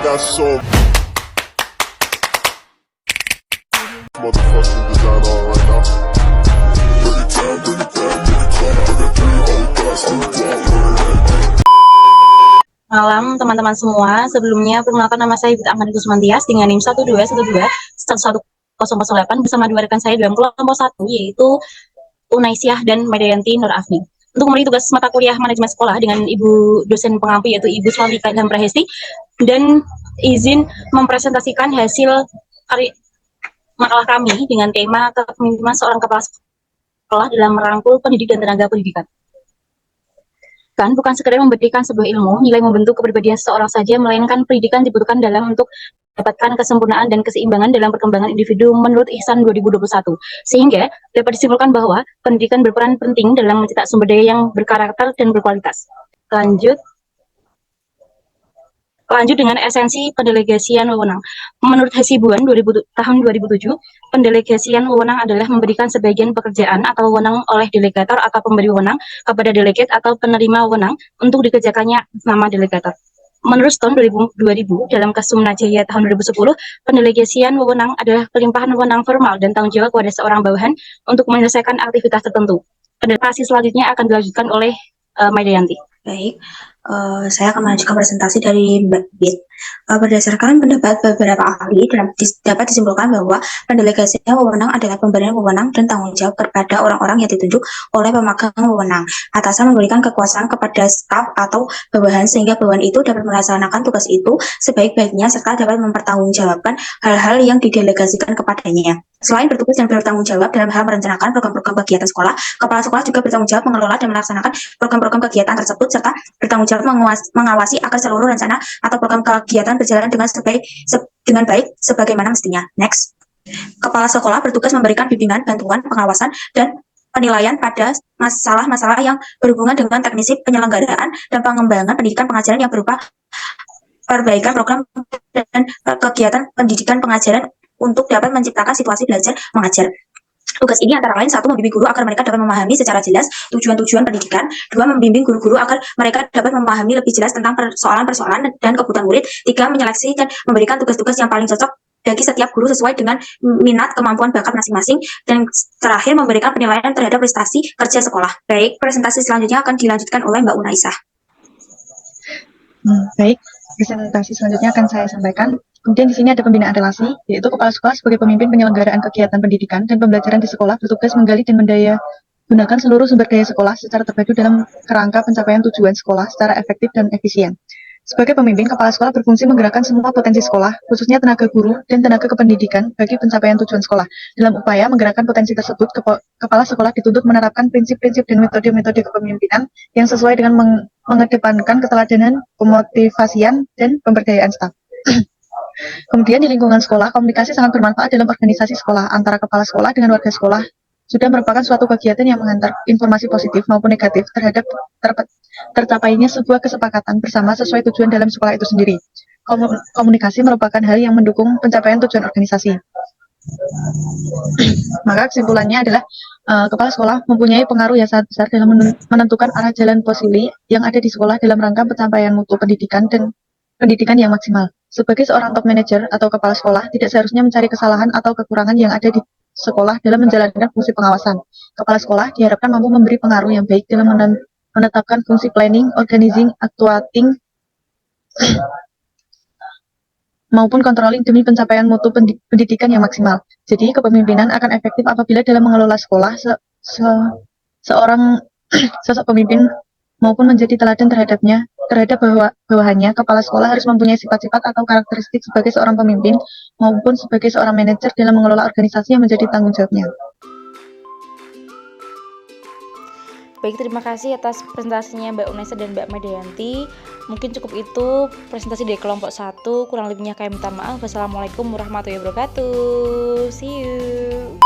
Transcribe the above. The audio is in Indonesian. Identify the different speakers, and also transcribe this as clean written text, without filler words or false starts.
Speaker 1: got so motherfucking design on right now. Bring it down, bring it down, bring it down. I got three old guys to
Speaker 2: Malam teman-teman semua, sebelumnya perkenalkan nama saya Ibu Angga Kusmantias dengan NIM 121211108 bersama dua rekan saya dalam kelompok 1 yaitu Unaisyah dan Maidayanti Nur Afni. Untuk memberi tugas mata kuliah manajemen sekolah dengan Ibu dosen pengampu yaitu Ibu Swalika dan Prahesti, dan izin mempresentasikan hasil makalah kami dengan tema kepemimpinan seorang kepala sekolah dalam merangkul pendidik dan tenaga pendidikan. Kan bukan sekedar memberikan sebuah ilmu, nilai membentuk kepribadian seseorang saja, melainkan pendidikan dibutuhkan dalam untuk mendapatkan kesempurnaan dan keseimbangan dalam perkembangan individu menurut Ihsan 2021. Sehingga dapat disimpulkan bahwa pendidikan berperan penting dalam mencetak sumber daya yang berkarakter dan berkualitas. Lanjut dengan esensi pendelegasian wewenang. Menurut Hasibuan tahun 2007, pendelegasian wewenang adalah memberikan sebagian pekerjaan atau wewenang oleh delegator atau pemberi wewenang kepada delegat atau penerima wewenang untuk dikerjakannya nama delegator. Menurut tahun 2000 dalam Kasum Najaya tahun 2010, pendelegasian wewenang adalah pelimpahan wewenang formal dan tanggung jawab kepada seorang bawahan untuk menyelesaikan aktivitas tertentu. Pendelegasi selanjutnya akan dilanjutkan oleh Maidayanti.
Speaker 3: Baik, saya akan mengajukan presentasi dari Mbak Bit. Berdasarkan pendapat beberapa ahli, dapat disimpulkan bahwa pendelegasian wewenang adalah pemberian wewenang dan tanggung jawab kepada orang-orang yang ditunjuk oleh pemegang wewenang. Atasan memberikan kekuasaan kepada staf atau bawahan sehingga bawahan itu dapat melaksanakan tugas itu sebaik-baiknya serta dapat mempertanggungjawabkan hal-hal yang didelegasikan kepadanya. Selain bertugas dan bertanggung jawab dalam hal merencanakan program-program kegiatan sekolah, kepala sekolah juga bertanggung jawab mengelola dan melaksanakan program-program kegiatan tersebut serta bertanggung jawab mengawasi agar seluruh rencana atau program kegiatan berjalan dengan baik sebagaimana mestinya. Next. Kepala sekolah bertugas memberikan bimbingan, bantuan, pengawasan, dan penilaian pada masalah-masalah yang berhubungan dengan teknisi penyelenggaraan dan pengembangan pendidikan pengajaran yang berupa perbaikan program dan kegiatan pendidikan pengajaran untuk dapat menciptakan situasi belajar mengajar. Tugas ini antara lain: 1. Membimbing guru agar mereka dapat memahami secara jelas tujuan-tujuan pendidikan. 2. Membimbing guru-guru agar mereka dapat memahami lebih jelas tentang persoalan-persoalan dan kebutuhan murid. 3. Menyeleksi dan memberikan tugas-tugas yang paling cocok bagi setiap guru sesuai dengan minat, kemampuan, bakat masing-masing. Dan terakhir, memberikan penilaian terhadap prestasi kerja sekolah. Baik, presentasi selanjutnya akan dilanjutkan oleh Mbak Unaisyah.
Speaker 4: Baik, presentasi selanjutnya akan saya sampaikan. Kemudian di sini ada pembinaan relasi, yaitu kepala sekolah sebagai pemimpin penyelenggaraan kegiatan pendidikan dan pembelajaran di sekolah bertugas menggali dan mendaya gunakan seluruh sumber daya sekolah secara terpadu dalam kerangka pencapaian tujuan sekolah secara efektif dan efisien. Sebagai pemimpin, kepala sekolah berfungsi menggerakkan semua potensi sekolah, khususnya tenaga guru dan tenaga kependidikan bagi pencapaian tujuan sekolah. Dalam upaya menggerakkan potensi tersebut, kepala sekolah dituntut menerapkan prinsip-prinsip dan metode-metode kepemimpinan yang sesuai dengan mengedepankan keteladanan, pemotivasian, dan pemberdayaan staf. Kemudian di lingkungan sekolah, komunikasi sangat bermanfaat dalam organisasi sekolah antara kepala sekolah dengan warga sekolah. Sudah merupakan suatu kegiatan yang mengantar informasi positif maupun negatif terhadap tercapainya sebuah kesepakatan bersama sesuai tujuan dalam sekolah itu sendiri. Komunikasi merupakan hal yang mendukung pencapaian tujuan organisasi. Maka kesimpulannya adalah kepala sekolah mempunyai pengaruh yang sangat besar dalam menentukan arah jalan posisi yang ada di sekolah dalam rangka pencapaian mutu pendidikan dan pendidikan yang maksimal. Sebagai seorang top manager atau kepala sekolah, tidak seharusnya mencari kesalahan atau kekurangan yang ada di sekolah dalam menjalankan fungsi pengawasan. Kepala sekolah diharapkan mampu memberi pengaruh yang baik dalam menetapkan fungsi planning, organizing, actuating, maupun controlling demi pencapaian mutu pendidikan yang maksimal. Jadi, kepemimpinan akan efektif apabila dalam mengelola sekolah, seorang sosok pemimpin maupun menjadi teladan terhadap bawahannya. Kepala sekolah harus mempunyai sifat-sifat atau karakteristik sebagai seorang pemimpin maupun sebagai seorang manajer dalam mengelola organisasi yang menjadi tanggung jawabnya.
Speaker 5: Baik, terima kasih atas presentasinya Mbak Unaisyah dan Mbak Maidayanti. Mungkin cukup itu presentasi dari kelompok 1. Kurang lebihnya kami minta maaf. Wassalamualaikum warahmatullahi wabarakatuh. See you.